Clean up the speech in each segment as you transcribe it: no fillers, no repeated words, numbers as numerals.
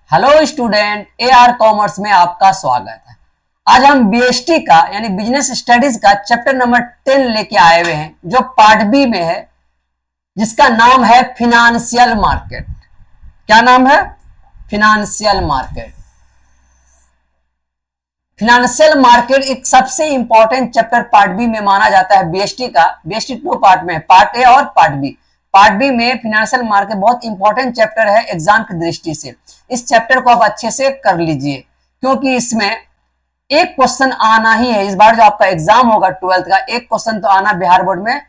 Hello student, AR commerce में आपका स्वागत है। आज हम बीएसटी का यानी बिजनेस स्टडीज का चैप्टर नंबर 10 लेके आए हुए हैं, जो पार्ट बी में है, जिसका नाम है फिनेंशियल मार्केट। क्या नाम है? Financial market. फिनेंशियल मार्केट एक सबसे इंपॉर्टेंट चैप्टर पार्ट बी में माना जाता है बीएसटी का। बीएसटी 2 पार्ट में है, पार्ट ए और पार्ट बी। पार्ट बी में फिनेंशियल मार्केट बहुत इंपॉर्टेंट चैप्टर है एग्जाम की दृष्टि से। इस चैप्टर को आप अच्छे से कर लीजिए, क्योंकि इसमें एक क्वेश्चन आना ही है। इस बार जो आपका एग्जाम होगा 12th का, एक क्वेश्चन तो आना बिहार बोर्ड में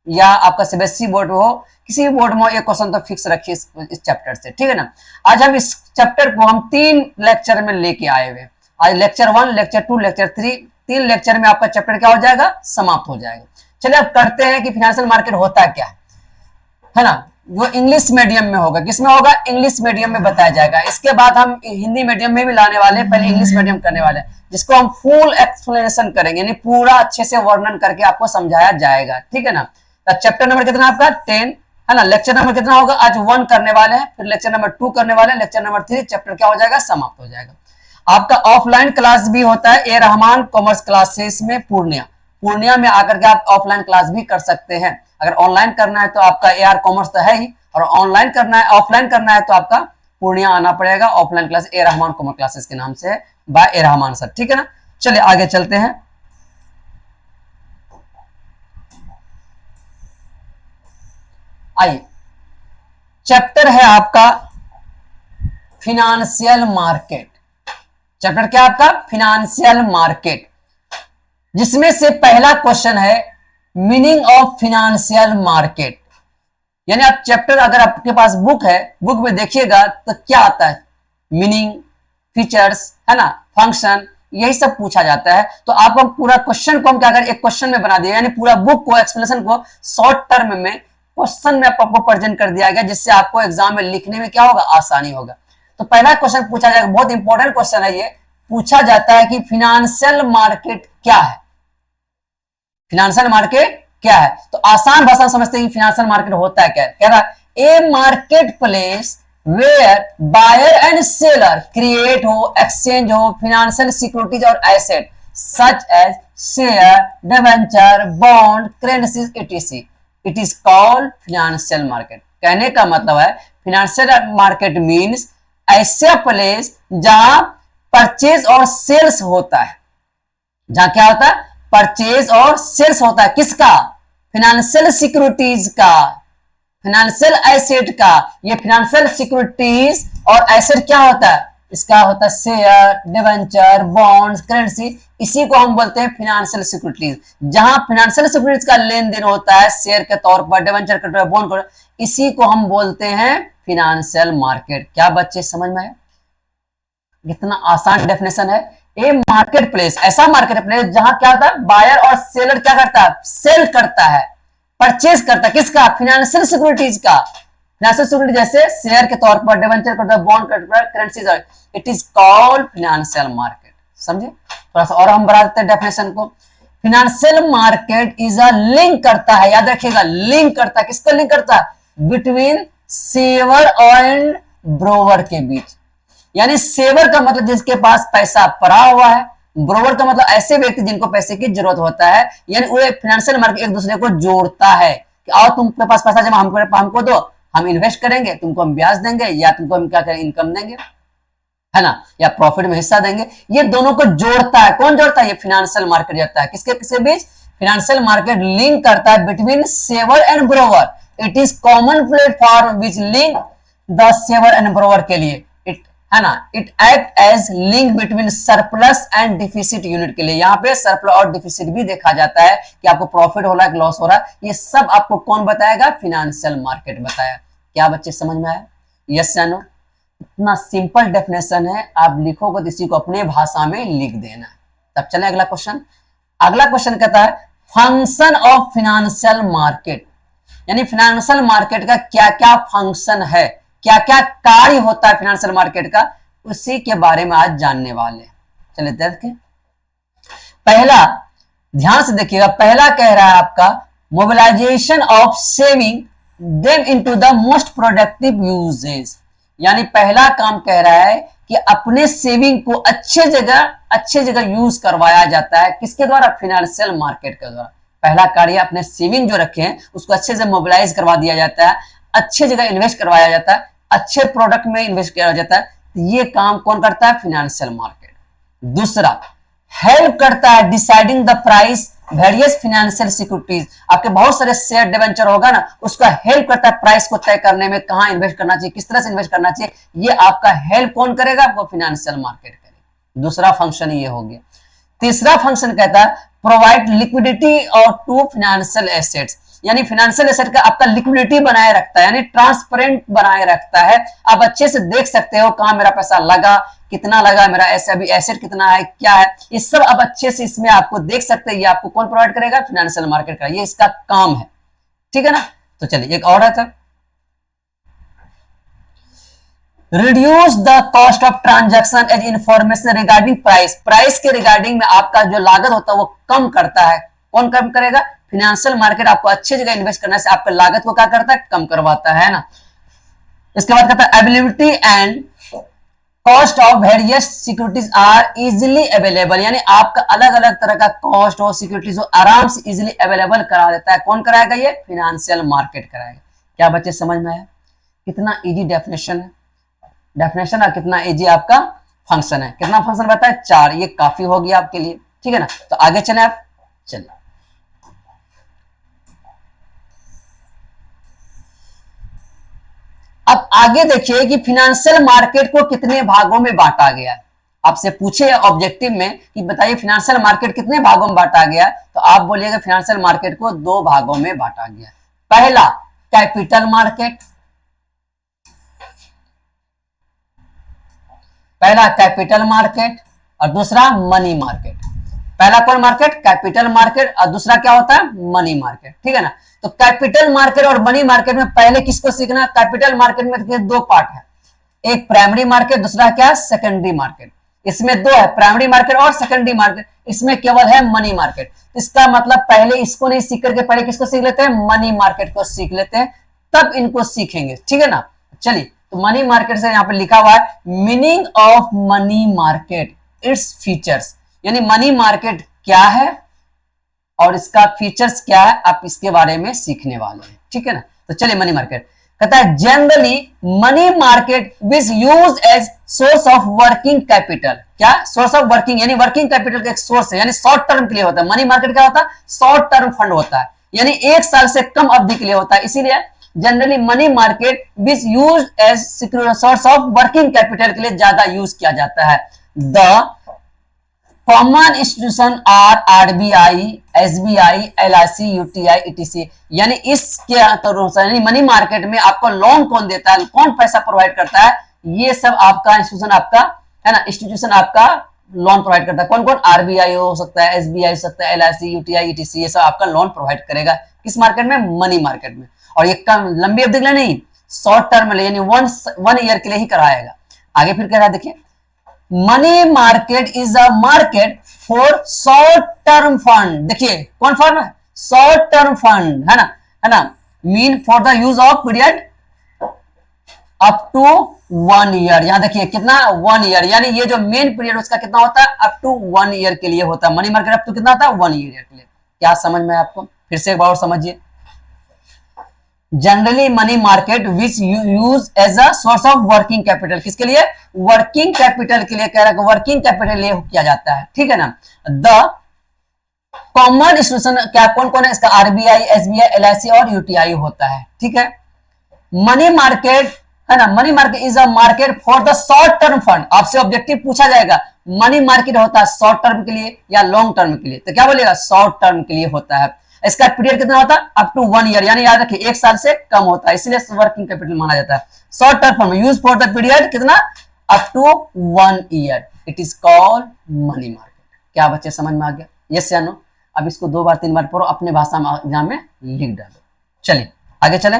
या आपका सीबीएसई बोर्ड हो, किसी भी बोर्ड में एक क्वेश्चन तो फिक्स रखिए इस चैप्टर से, ठीक है ना। आज हम इस चैप्टर को हम 3 लेक्चर में लेके आए हुए। आज लेक्चर 1, लेक्चर 2, लेक्चर 3, 3 लेक्चर में आपका चैप्टर क्या हो जाएगा? समाप्त हो जाएगा। चलिए अब करते हैं कि फाइनेंशियल मार्केट होता क्या है ना। वो इंग्लिश मीडियम में होगा। किसमें होगा? इंग्लिश मीडियम में बताया जाएगा। इसके बाद हम हिंदी मीडियम में भी लाने वाले हैं, पहले इंग्लिश मीडियम करने वाले हैं, जिसको हम फुल एक्सप्लेनेशन करेंगे, यानी पूरा अच्छे से वर्णन करके आपको समझाया जाएगा, ठीक है ना। तो चैप्टर नंबर कितना आपका? 10 है ना। लेक्चर नंबर कितना होगा? आज 1 करने वाले हैं, फिर लेक्चर नंबर 2 करने वाले हैं, लेक्चर नंबर 3 चैप्टर क्या हो जाएगा? समाप्त हो जाएगा। आपका ऑफलाइन क्लास भी होता है ए रहमान कॉमर्स क्लासेस में पूर्णिया में आकर के आप ऑफलाइन क्लास भी कर सकते हैं। अगर ऑनलाइन करना है तो आपका एआर कॉमर्स तो है ही, और ऑनलाइन करना है, ऑफलाइन करना है तो आपका पूर्णिया आना पड़ेगा। ऑफलाइन क्लास ए रहमान कॉमर्स क्लासेस के नाम से है, बाय ए रहमान सर, ठीक है ना। चलिए आगे चलते हैं। आइए, चैप्टर है आपका फिनेंशियल मार्केट। चैप्टर क्या आपका? फिनेंशियल मार्केट, जिसमें से पहला क्वेश्चन है मीनिंग ऑफ फिनेंशियल मार्केट। यानी आप चैप्टर, अगर आपके पास बुक है, बुक में देखिएगा तो क्या आता है? मीनिंग, फीचर्स, है ना, फंक्शन, यही सब पूछा जाता है। तो आपको पूरा क्वेश्चन को हम क्या करें, एक क्वेश्चन में बना दिया, यानी पूरा बुक को, एक्सप्लेनेशन को शॉर्ट टर्म में क्वेश्चन में आपको प्रेजेंट कर दिया गया, जिससे आपको एग्जाम में लिखने में क्या होगा? आसानी होगा। तो पहला क्वेश्चन पूछा जाएगा, बहुत इंपॉर्टेंट क्वेश्चन है ये। पूछा जाता है कि फिनेंशियल मार्केट क्या है? फिनेंशियल मार्केट क्या है? तो आसान भाषा में समझते हैं कि फाइनेंशियल मार्केट होता है क्या। कह रहा a market place where buyer and seller create हो, एक्सचेंज हो फाइनेंशियल सिक्योरिटीज और asset such as share, debenture, bond, currencies etc. It is called financial market. कहने का मतलब है फाइनेंशियल मार्केट मीन्स ऐसा प्लेस जहां परचेज और सेल्स होता है। जहां क्या होता है? परचेज और सेल्स होता है। किसका? फाइनेंशियल सिक्योरिटीज का, फाइनेंशियल एसेट का। ये फाइनेंशियल सिक्योरिटीज और एसेट क्या होता है? इसका होता है शेयर, डिबेंचर, बॉन्ड्स, करेंसी। इसी को हम बोलते हैं फाइनेंशियल सिक्योरिटीज। जहां फाइनेंशियल सिक्योरिटीज का लेन देन होता है शेयर के तौर पर, डिबेंचर के तौर पर, बॉन्ड पर, इसी को हम बोलते हैं फाइनेंशियल मार्केट। क्या बच्चे समझ में आए? कितना आसान डेफिनेशन है। ए मार्केट प्लेस, ऐसा मार्केट प्लेस जहां क्या होता है? बायर और सेलर क्या करता है? सेल करता है, परचेज करता है। किसका? फाइनेंशियल सिक्योरिटीज का। फाइनेंशियल सिक्योरिटी जैसे शेयर के तौर पर, डिबेंचर के तौर पर, बॉन्ड के तौर पर, currencies. It is called financial market. समझे? थोड़ा सा और हम बढ़ा देते हैं डेफिनेशन को। Financial market is a link करता है, याद रखिएगा, लिंक करता है। किसका लिंक करता है? बिटवीन सेवर एंड ब्रोवर के बीच। यानी सेवर का मतलब जिसके पास पैसा पड़ा हुआ है, ब्रोवर का मतलब ऐसे व्यक्ति जिनको पैसे की जरूरत होता है। यानी वो फाइनेंशियल मार्केट एक दूसरे को जोड़ता है कि आओ तुमके पास पैसा जमा हमको दो, हम इन्वेस्ट करेंगे, तुमको हम ब्याज देंगे, या तुमको हम क्या करें, इनकम देंगे, है ना, या प्रॉफिट में हिस्सा देंगे। ये दोनों को जोड़ता है। कौन जोड़ता है? ये फाइनेंशियल मार्केट जोड़ता है। किसके किसके बीच? फाइनेंशियल मार्केट लिंक करता है between saver and borrower. It is common platform which link the saver and borrower के लिए, है ना। It act as link between surplus and deficit unit के लिए। यहाँ पे सरप्लस और डिफिसिट भी देखा जाता है कि आपको प्रॉफिट हो रहा है, लॉस हो रहा है। ये सब आपको कौन बताएगा? फाइनेंशियल मार्केट बताया। क्या बच्चे समझ में आया? यस या नो? इतना सिंपल डेफिनेशन है, आप लिखोगे तो इसी को अपने भाषा में लिख देना। तब चले अगला क्वेश्चन। अगला क्वेश्चन कहता है फंक्शन ऑफ फाइनेंशियल मार्केट। यानी फाइनेंशियल मार्केट का क्या क्या फंक्शन है, क्या क्या कार्य होता है फाइनेंशियल मार्केट का, उसी के बारे में आज जानने वाले। चलिए देखें। पहला, ध्यान से देखिएगा, पहला कह रहा है आपका mobilisation of saving them into the most productive uses. यानी पहला काम कह रहा है कि अपने सेविंग को अच्छे जगह यूज करवाया जाता है, किसके द्वारा? फाइनेंशियल मार्केट के द्वारा। पहला कार्य अपने सेविंग जो रखे हैं उसको अच्छे से मोबिलाइज करवा दिया जाता है, अच्छे जगह इन्वेस्ट करवाया जाता है, अच्छे प्रोडक्ट में इन्वेस्ट किया जाता है। तो ये काम कौन करता है? Financial market. दूसरा, हेल्प करता है deciding the price various financial securities. आपके बहुत सारे शेयर डिवेंचर होगा ना, उसका हेल्प करता है प्राइस को तय करने में, कहां इन्वेस्ट करना चाहिए, किस तरह से इन्वेस्ट करना चाहिए। ये आपका हेल्प कौन करेगा? वो फाइनेंशियल मार्केट करेगा। दूसरा फंक्शन ये हो गया। तीसरा फंक्शन कहता है प्रोवाइड लिक्विडिटी और टू फाइनेंशियल एसेट्स, यानी फाइनेंशियल एसेट का आपका लिक्विडिटी बनाए रखता है, यानी ट्रांसपेरेंट बनाए रखता है। आप अच्छे से देख सकते हो कहां मेरा पैसा लगा, कितना लगा, मेरा ऐसे अभी एसेट कितना है, क्या है, ये सब आप अच्छे से इसमें आपको देख सकते हैं। ये आपको कौन प्रोवाइड करेगा? फाइनेंशियल मार्केट का, ये इसका काम है। ठीक है ना। तो चलिए एक और है था, reduce the cost of transaction as information regarding price. Price के रिगार्डिंग में आपका जो लागत होता है वो कम करता है। कौन कम करेगा? फाइनेंशियल मार्केट आपको अच्छी जगह इन्वेस्ट करने से आपका लागत को क्या करता है? कम करवाता है ना। इसके बाद कहता है availability and cost of various securities are easily available, यानी आपका अलग अलग तरह का कॉस्ट और सिक्योरिटीज आराम से इजिली अवेलेबल करा देता है। कौन कराएगा? ये फाइनेंशियल मार्केट कराएगा। क्या बच्चे समझ में आया? कितना इजी डेफिनेशन है, डेफिनेशन और कितना इजी आपका फंक्शन है। कितना फंक्शन बताया? 4। ये काफी हो गया आपके लिए। ठीक है ना। तो आगे चले आप, चलिए अब आगे देखिए कि फाइनेंशियल मार्केट को कितने भागों में बांटा गया है। आपसे पूछे ऑब्जेक्टिव में कि बताइए फाइनेंशियल मार्केट कितने भागों में बांटा गया, तो आप बोलिएगा फाइनेंशियल मार्केट को 2 भागों में बांटा गया। पहला कैपिटल मार्केट, पहला कैपिटल मार्केट और दूसरा मनी मार्केट। पहला कौन मार्केट? कैपिटल मार्केट, और दूसरा क्या होता है? Money market. ठीक है ना। तो कैपिटल मार्केट और मनी मार्केट में पहले किसको सीखना? कैपिटल मार्केट में 2 पार्ट है, एक प्राइमरी मार्केट, दूसरा क्या? Secondary market. इसमें 2 है, प्राइमरी मार्केट और सेकेंडरी मार्केट। इसमें केवल है मनी मार्केट। इसका मतलब पहले इसको नहीं सीख करके पहले किसको सीख लेते हैं? मनी मार्केट को सीख लेते हैं, तब इनको सीखेंगे। ठीक है ना। चलिए, तो मनी मार्केट से यहां पे लिखा हुआ है meaning of money market, its features, यानी मनी मार्केट क्या है और इसका फीचर्स क्या है, आप इसके बारे में सीखने वाले हैं। ठीक है ना। तो चलिए मनी मार्केट कहता है generally money market which use as source of working capital. क्या? सोर्स ऑफ वर्किंग, यानी वर्किंग कैपिटल का एक सोर्स है, यानी शॉर्ट टर्म के लिए होता है। मनी मार्केट क्या होता है? शॉर्ट टर्म फंड होता है, यानी 1 साल से कम अवधि के लिए होता है। इसीलिए generally money market which use as source of working capital के लिए ज्यादा यूज किया जाता है। The common institution are RBI, SBI, LIC, UTI, ETC, यानी इसके यानी मनी मार्केट में आपको लोन कौन देता है, कौन पैसा प्रोवाइड करता है, ये सब आपका इंस्टीट्यूशन आपका है ना, इंस्टीट्यूशन आपका लोन प्रोवाइड करता है। कौन कौन? आरबीआई हो सकता है, एसबीआई हो सकता है, एलआईसी, यूटीआई, ईटीसी, ये सब आपका लोन प्रोवाइड करेगा। किस मार्केट में? मनी मार्केट में। और ये कम लंबी अवधि के लिए नहीं, शॉर्ट टर्म में, यानी 1 ईयर के लिए ही कराएगा। आगे फिर कह रहा है, देखिए money market is a market for short term fund. देखिए कौन फंड है? शॉर्ट टर्म फंड, है ना, mean for the use of period up to 1 year. यहां देखिए कितना? 1 ईयर, यानी ये जो मेन पीरियड उसका कितना होता है? अप टू 1 ईयर के लिए होता है। मनी मार्केट अप टू कितना होता है? 1 ईयर के लिए। क्या समझ में आपको? फिर से एक बार और समझिए। Generally money market which use as a source of working capital, किसके लिए? वर्किंग कैपिटल के लिए कह रहा है, वर्किंग कैपिटल लिए किया जाता है। ठीक है ना। द कॉमन इंस्टीट्यूशन क्या कौन कौन है इसका? आरबीआई, एसबीआई, एलआईसी और यूटीआई होता है। ठीक है। मनी मार्केट है ना, money market is a market for the short term fund. आपसे ऑब्जेक्टिव पूछा जाएगा मनी मार्केट होता है शॉर्ट टर्म के लिए या लॉन्ग टर्म के लिए, तो क्या बोलेगा? शॉर्ट टर्म के लिए होता है। इसका पीरियड कितना होता है? अप टू 1 ईयर, यानी याद रखिए 1 साल से कम होता है, इसलिए वर्किंग कैपिटल माना जाता है। Short term fund use for the period कितना? Up to 1 year, it is called money market. क्या बच्चे समझ में आ गया? यस या नो? अब इसको 2 बार 3 बार पढ़ो, अपने भाषा में एग्जाम में लिख डालो। चलिए आगे चले।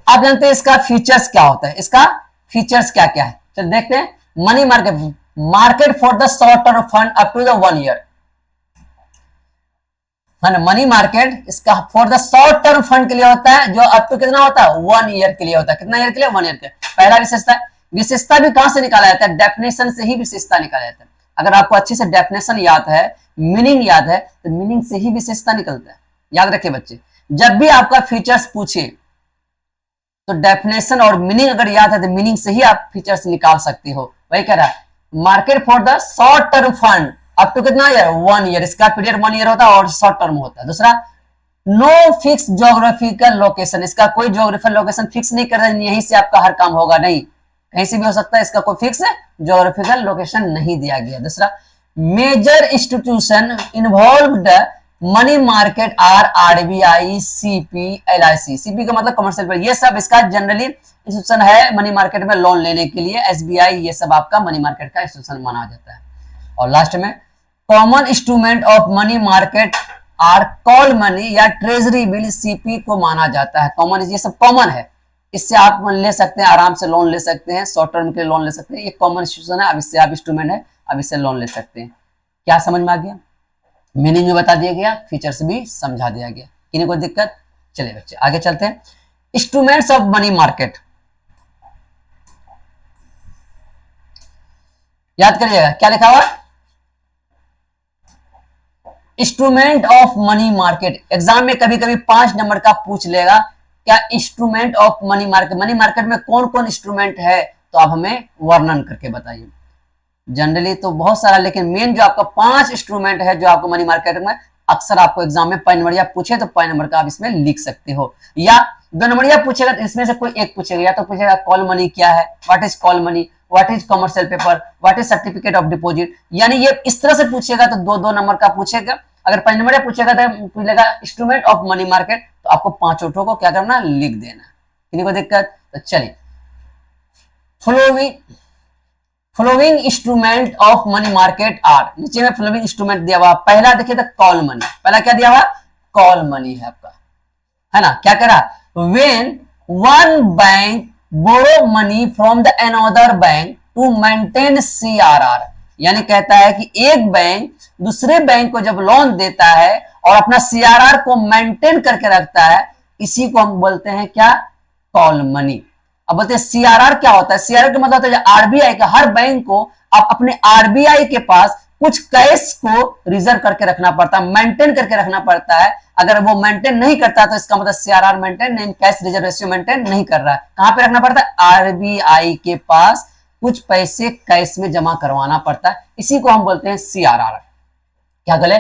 आप जानते हैं इसका फीचर्स क्या होता है? इसका फीचर्स क्या क्या है? चल देखते हैं। Money market for the short term fund up to the 1 year. है मनी मार्केट इसका for the short term fund के लिए होता है, जो अप टू कितना होता है 1 ईयर के लिए होता है। कितना ईयर के लिए 1 ईयर के। पहला विशेषता, विशेषता भी कहां से निकाला जाता है, डेफिनेशन से ही विशेषता निकाला जाता है। अगर आपको अच्छे से डेफिनेशन याद है, मीनिंग याद है, तो मीनिंग से ही विशेषता निकलता है। याद रखिए बच्चे, जब भी आपका फीचर्स पूछे तो डेफिनेशन और मीनिंग अगर याद है तो मीनिंग से ही आप फीचर्स निकाल सकते हो। वही कह रहा है market for the short term fund up to कितना ईयर 1 ईयर, इसका पीरियड 1 ईयर होता है और शॉर्ट टर्म होता है। दूसरा, नो फिक्स ज्योग्राफिकल लोकेशन, इसका कोई ज्योग्राफिकल लोकेशन फिक्स नहीं कर रहा है, यहीं से आपका हर काम होगा, नहीं, कहीं से भी हो सकता है, इसका कोई फिक्स ज्योग्राफिकल लोकेशन नहीं दिया गया। दूसरा, major institution involved money market are RBI, CP, LIC. CP का मतलब कमर्शियल बैंक, ये सब इसका जनरली इंस्टीट्यूशन है मनी मार्केट में लोन लेने के लिए। एसबीआई, ये सब आपका मनी मार्केट का इंस्टीट्यूशन माना जाता है। और लास्ट में, common instrument of money market are call money या ट्रेजरी बिल, सीपी को माना जाता है। कॉमन, ये सब कॉमन है, इससे आप ले सकते हैं, आराम से लोन ले सकते हैं, शॉर्ट टर्म के लिए लोन ले सकते हैं। ये कॉमन इंस्टीट्यूशन है, अब इससे आप इंस्ट्रूमेंट है, अब इससे लोन ले सकते हैं। क्या समझ में आ गया, मीनिंग भी बता दिया गया, फीचर्स भी समझा दिया गया, किन्हीं को दिक्कत। चलिए बच्चे आगे चलते हैं। इंस्ट्रूमेंट्स ऑफ मनी मार्केट, याद करिएगा क्या लिखा हुआ, instrument of money market. Exam में कभी कभी 5 नंबर का पूछ लेगा, क्या instrument of money market, money market में कौन कौन इंस्ट्रूमेंट है, तो आप हमें वर्णन करके बताइए। जनरली तो बहुत सारा, लेकिन मेन जो आपका 5 इंस्ट्रूमेंट है जो आपको मनी मार्केट में अक्सर आपको एग्जाम में 5 नंबर या पूछे तो 5 नंबर का आप इसमें लिख सकते हो, या 2 नंबर या पूछेगा तो इसमें से कोई एक पूछेगा, या तो पूछेगा कॉल मनी क्या है, what is call money, what is commercial paper, what is certificate of deposit, यानी ये इस तरह से पूछेगा तो 2-2 नंबर का पूछेगा। अगर 5 नंबर या पूछेगा तो पूछेगा इंस्ट्रूमेंट ऑफ मनी मार्केट, तो आपको 5 को क्या करना, लिख देना, किसी को दिक्कत। तो चलिए, flowing instrument of money market are, नीचे में फ्लोइंग इंस्ट्रूमेंट दिया हुआ। पहला देखिए तो कॉल मनी, पहला क्या दिया हुआ, कॉल मनी है आपका, है ना। क्या करा, when one bank borrow money from the another bank to maintain CRR, यानी कहता है कि एक बैंक दूसरे बैंक को जब लोन देता है और अपना सीआरआर को मेंटेन करके रखता है, इसी को हम बोलते हैं क्या, कॉल मनी। अब बोलते हैं सीआरआर क्या होता है, सीआरआर का मतलब होता है आरबीआई का, हर बैंक को आप अपने आरबीआई के पास कुछ कैश को रिजर्व करके रखना पड़ता है, मेंटेन करके रखना पड़ता है। अगर वो मेंटेन नहीं करता तो इसका मतलब सीआरआर मेंटेन नहीं, कैश रिजर्व रेशियो मेंटेन नहीं कर रहा है। कहां पे रखना पड़ता है, आरबीआई के पास कुछ पैसे कैश में जमा करवाना पड़ता है, इसी को हम बोलते हैं सीआरआर। क्या बोले,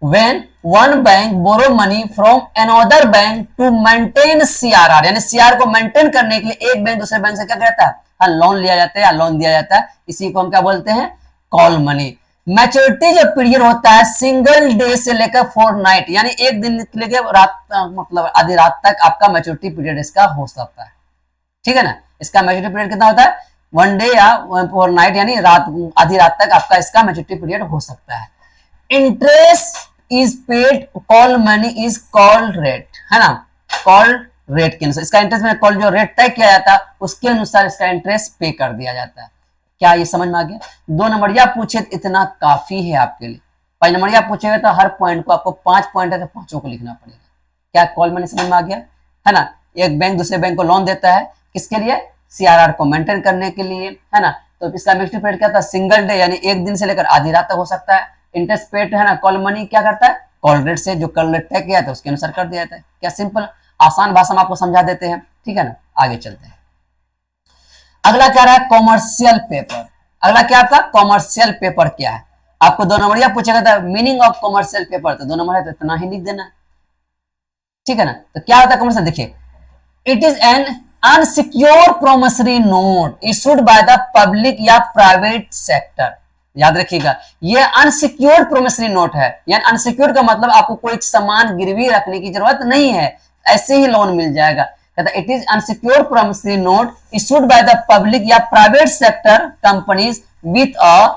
when one bank borrow money from another bank to maintain CRR, यानी CRR को मेंटेन करने के लिए एक बैंक दूसरे बैंक से क्या करता है, हाँ लोन लिया जाता है या लोन दिया जाता है, इसी को हम क्या बोलते हैं, कॉल मनी। मैच्योरिटी जो पीरियड होता है सिंगल डे से लेकर 4 नाइट, यानी एक दिन के लेकर रात, मतलब आधी रात तक आपका मैच्योरिटी पीरियड इसका हो सकता है, ठीक है ना। इसका मैच्योरिटी पीरियड कितना होता है, 1 डे या 4 नाइट, यानी रात, आधी रात तक आपका इसका मैच्योरिटी पीरियड हो सकता है। Interest is paid, call money is called rate, है ना, कॉल्ड रेट के अनुसार इसका इंटरेस्ट में कॉल जो रेट तय किया जाता है उसके अनुसार इसका इंटरेस्ट पे कर दिया जाता है। क्या ये समझ में आ गया। 2 नंबरिया पूछे तो इतना काफी है आपके लिए, 5 नंबरिया पूछेगा तो हर पॉइंट को आपको 5 पॉइंट है तो 5 को लिखना पड़ेगा। क्या कॉल मनी समझ में आ गया, है ना। एक बैंक दूसरे बैंक को लोन देता है, किसके लिए, सीआरआर को मेंटेन करने के लिए, है ना। तो इसका मैच्योरिटी पीरियड क्या था, सिंगल डे, यानी एक दिन से लेकर आधी रात तक हो सकता है। इंटरेस्ट पेड, है ना, कॉल मनी क्या करता है, कॉल रेट से जो कॉल रेट तय किया था उसके अनुसार कर दिया जाता है। क्या सिंपल, आसान भाषा में आपको समझा देते हैं, ठीक है ना। आगे चलते हैं, अगला क्या रहा है, कॉमर्शियल पेपर। अगला क्या आपका, कॉमर्शियल पेपर क्या है। आपको 2 नंबर पूछेगा था मीनिंग ऑफ कॉमर्शियल पेपर, तो 2 नंबर है तो इतना ही लिख देना, ठीक है ना। तो क्या होता है कॉमर्शियल, देखिए, it is an unsecure promissory note issued by the public या प्राइवेट सेक्टर। याद रखिएगा, ये अनसिक्योर प्रोमिसरी नोट है, यानी अनसिक्योर का मतलब आपको कोई सामान गिरवी रखने की जरूरत नहीं है, ऐसे ही लोन मिल जाएगा। कहता it is unsecure promissory note issued by the public या private sector companies with a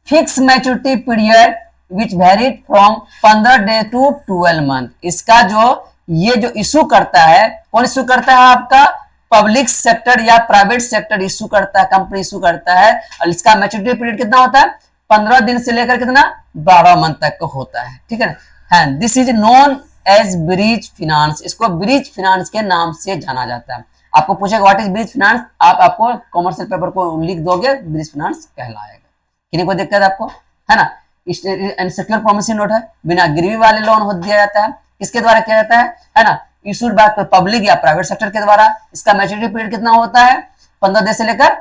fix maturity period which varied from 15 day to 12 month. इसका जो ये जो इशू करता है, कौन इशू करता है, आपका पब्लिक सेक्टर या प्राइवेट सेक्टर इशू करता है, कंपनी इशू करता है। और इसका मैच्योरिटी पीरियड कितना होता है, 15 दिन से लेकर कितना, 12 मंथ तक का होता है, ठीक है ना। है, this is known as bridge finance, इसको ब्रिज फिनांस के नाम से जाना जाता है। आपको पूछेगा व्हाट इज ब्रिज फिनांस, आप आपको कॉमर्शियल पेपर को लिख दोगे, ब्रिज फिनांस कहलाएगा। किन्हीं को दिक्कत आपको, है ना। अनसिक्योर प्रोमिसरी नोट है, बिना गिरवी वाले लोन हो दिया जाता है, किसके द्वारा किया जाता है ना, इशूड बाय पब्लिक या प्राइवेट सेक्टर के द्वारा। इसका मैच्योरिटी पीरियड कितना होता है, 15 दिन से लेकर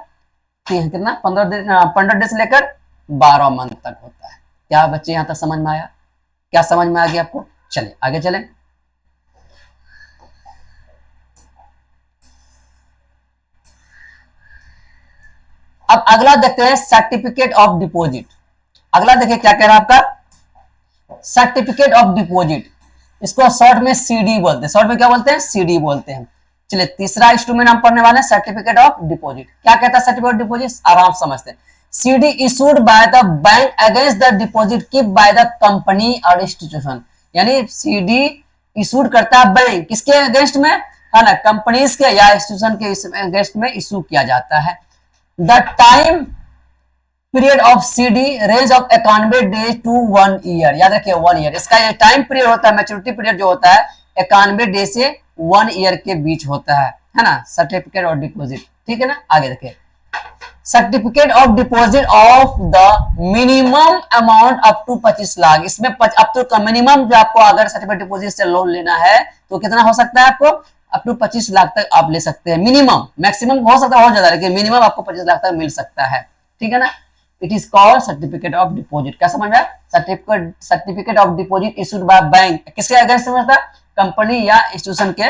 कितना 15 दिन से लेकर 12 मंथ तक होता है। क्या बच्चे यहां तक समझ में आया, क्या समझ में आ गया आपको? चलिए आगे चलें। अब अगला देखते हैं सर्टिफिकेट ऑफ डिपॉजिट। अगला देखिए क्या कह रहा है आपका, सर्टिफिकेट ऑफ डिपॉजिट, इसको शॉर्ट में सीडी बोलते हैं। शॉर्ट में क्या बोलते हैं, सीडी बोलते हैं। चलिए तीसरा इंस्ट्रूमेंट हम पढ़ने वाले हैं, सर्टिफिकेट ऑफ डिपॉजिट। क्या कहता है सर्टिफिकेट ऑफ डिपॉजिट, आराम समझते हैं। CD issued by the bank against the deposit keep by the company और इंस्टीट्यूशन, यानी सीडी इशूड करता है बैंक, किसके अगेंस्ट में, है ना, कंपनीज के या इंस्टीट्यूशन के अगेंस्ट में इशू किया जाता है। The time period of CD range of 91 days to 1 year, याद रखिए 1 ईयर। इसका ये टाइम पीरियड होता है, मैच्योरिटी पीरियड जो होता है 91 डेज से 1 ईयर के बीच होता है ना, सर्टिफिकेट ऑफ डिपॉजिट। ठीक है ना, आगे देखिए certificate of deposit of the minimum amount up to 25 lakh, इसमें अप टू मिनिमम जो आपको अगर सर्टिफिकेट डिपॉजिट से लोन लेना है तो कितना हो सकता है आपको, अप टू 25 लाख तक आप ले सकते हैं। मिनिमम, मैक्सिमम हो सकता है और ज्यादा, लेकिन मिनिमम आपको 25 लाख तक मिल सकता है। ठीक है ना, it is called certificate of deposit. क्या समझ में आया, certificate of deposit issued by bank, किसके अगेंस्ट में होता है, कंपनी या इंस्टीट्यूशन के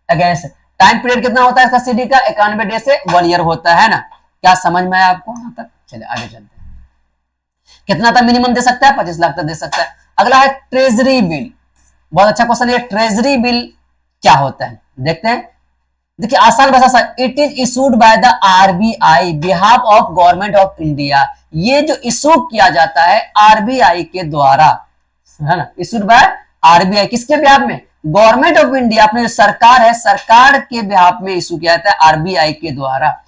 अगेंस्ट। टाइम पीरियड कितना होता है इसका सीडी का, 91 डेज से 1 ईयर होता है ना। क्या समझ में आया आपको यहां तक? चलिए आगे चलते हैं। कितना तक मिनिमम दे सकता है, 25 लाख तक दे सकता है। अगला है ट्रेजरी बिल, बहुत अच्छा क्वेश्चन है। ट्रेजरी बिल क्या होता है देखते हैं। देखिए आसान भाषा से, it is issued by the RBI behalf of government of India, ये जो इशू किया जाता है आरबीआई के द्वारा, है ना, इशूड बाय आरबीआई, किसके बिहाफ में, गवर्नमेंट ऑफ इंडिया, अपने जो सरकार है, सरकार के बिहाफ में इशू किया जाता है आरबीआई के द्वारा।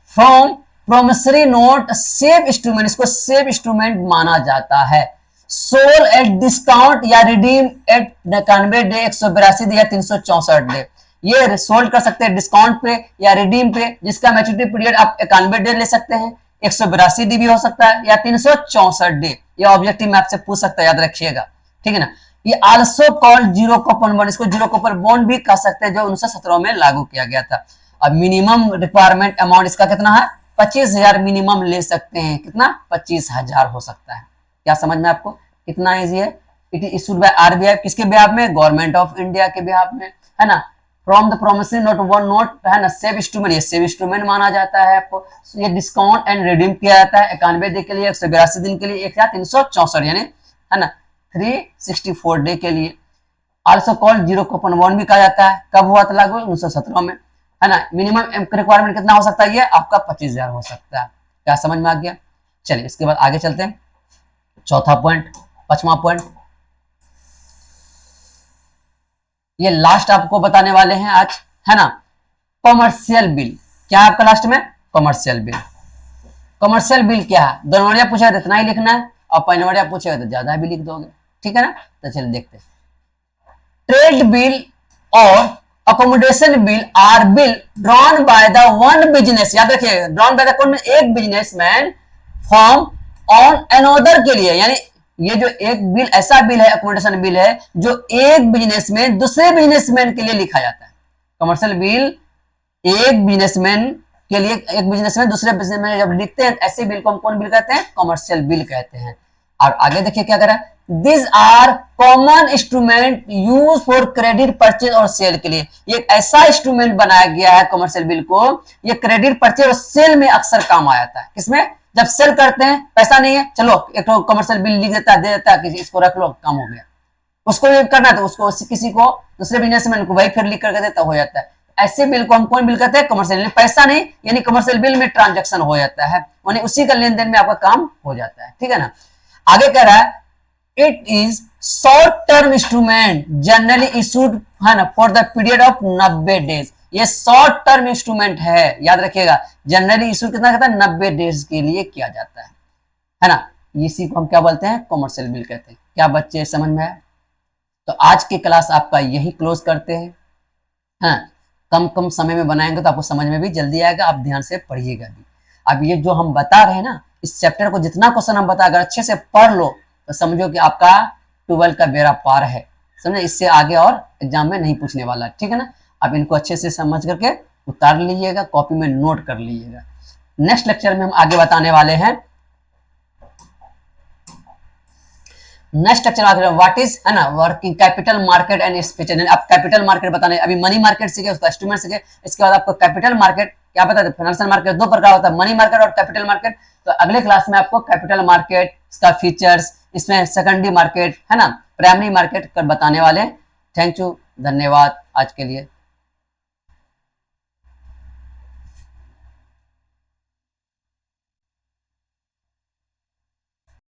From promissory note safe instrument, इसको सेफ इंस्ट्रूमेंट माना जाता है। सोल एट डिस्काउंट या रिडीम एट 91 डे, 182 या 364 डे, ये सोल्ड कर सकते हैं डिस्काउंट पे या रिडीम पे, जिसका मैच्योरिटी पीरियड आप 91 डे ले सकते हैं, 182 डी भी हो सकता है या 364 डे। ये ऑब्जेक्टिव में आपसे पूछ सकता है, याद रखिएगा। ठीक है ना, ये also called zero coupon bond, इसको जीरो कूपन बॉन्ड भी कह सकते हैं, जो 1917 में लागू किया गया था। अब मिनिमम रिक्वायरमेंट अमाउंट इसका कितना है, 25,000 मिनिमम ले सकते हैं। कितना, 25,000 हो सकता है। क्या समझ में आपको, कितना इजी है। It is issued by RBI, किसके बिहाफ में, गवर्नमेंट ऑफ इंडिया के बिहाफ में, है ना। From the promissory note, one note है ना, सेव इंस्ट्रूमेंट, ये सेव इंस्ट्रूमेंट माना जाता है आपको। ये डिस्काउंट एंड रिडीम किया जाता है 91 डे के लिए, 182 दिन के लिए, 1364 यानी, है ना, 364 डे के लिए। Also called zero coupon bond भी कहा जाता है। कब हुआ था लागू, 1917 में, है ना। मिनिमम रिक्वायरमेंट कितना हो सकता है, ये आपका 25,000 हो सकता है। क्या समझ में आ गया? चलिए इसके बाद आगे चलते हैं। चौथा पॉइंट, 5वां पॉइंट, ये लास्ट आपको बताने वाले हैं आज, है ना, कॉमर्शियल बिल। क्या है आपका लास्ट में, कॉमर्शियल बिल। कॉमर्शियल बिल क्या है, दोनों पूछा तो इतना ही लिखना है, और पहले पूछेगा तो ज्यादा भी लिख दोगे। ठीक है ना, तो चलिए देखते हैं। ट्रेड बिल और accommodation bill are bill drawn by the one business, याद रखिए, ड्रॉन बाय द कौन, एक बिजनेसमैन फॉर्म ऑन अनदर के लिए, यानी ये जो एक बिल ऐसा बिल है, अकोमोडेशन बिल है, जो एक बिजनेसमैन दूसरे बिजनेसमैन के लिए लिखा जाता है। कमर्शियल बिल एक बिजनेसमैन के लिए, एक बिजनेसमैन दूसरे बिजनेसमैन जब लिखते हैं, ऐसे बिल को हम कौन बिल कहते हैं, कमर्शियल बिल कहते हैं। और आगे देखिए क्या करा, this are common instrument use for credit purchase और सेल के लिए, ये एक ऐसा इंस्ट्रूमेंट बनाया गया है कमर्शियल बिल को, ये क्रेडिट परचेज और सेल में अक्सर काम आ जाता है। किसमें, जब सेल करते हैं, पैसा नहीं है, चलो एक तो कमर्शियल बिल लिख देता है, दे देता है कि इसको रख लो, काम हो गया। उसको भी करना तो उसको किसी को दूसरे बिजनेसमैन को वही फिर लिख करके देता, हो जाता है। ऐसे बिल को हम कौन बिल कहते हैं, कमर्शियल बिल। पैसा नहीं, यानी कमर्शियल बिल में ट्रांजैक्शन हो जाता है, यानी उसी का लेन देन में आपका काम हो जाता है। ठीक है ना, आगे कह रहा है, it is short term instrument generally issued, है ना, for the period of 90 days, ये शॉर्ट टर्म इंस्ट्रूमेंट है, याद रखिएगा। जनरली इशू कितना कहता है, 90 डेज के लिए किया जाता है ना। इसी को हम क्या बोलते हैं, कमर्शियल बिल कहते हैं। क्या बच्चे समझ में आया? तो आज की क्लास आपका यही क्लोज करते हैं। हाँ, कम कम समय में बनाएंगे तो आपको समझ में भी जल्दी आएगा, आप ध्यान से पढ़िएगा भी। अब ये जो हम बता रहे हैं ना, इस चैप्टर को जितना क्वेश्चन हम बता, अगर अच्छे से पढ़ लो तो समझो कि आपका 12 का बेड़ा पार है, समझे। इससे आगे और एग्जाम में नहीं पूछने वाला, ठीक है ना। आप इनको अच्छे से समझ करके उतार लीजिएगा, कॉपी में नोट कर लीजिएगा। नेक्स्ट लेक्चर में हम आगे बताने वाले हैं, नेक्स्ट लेक्चर आगे व्हाट इज है ना working capital market and its feature. आप कैपिटल मार्केट बताने, अभी मनी मार्केट सीखे, उसका एस्टिमेट सीखे, इसके बाद आपको कैपिटल मार्केट क्या पता है। फाइनेंशियल मार्केट दो प्रकार होता है, मनी मार्केट और कैपिटल मार्केट। तो अगले क्लास में आपको कैपिटल मार्केट, इसका फीचर्स, इसमें सेकेंडरी मार्केट है ना, प्राइमरी मार्केट कर बताने वाले हैं। थैंक यू, धन्यवाद आज के लिए।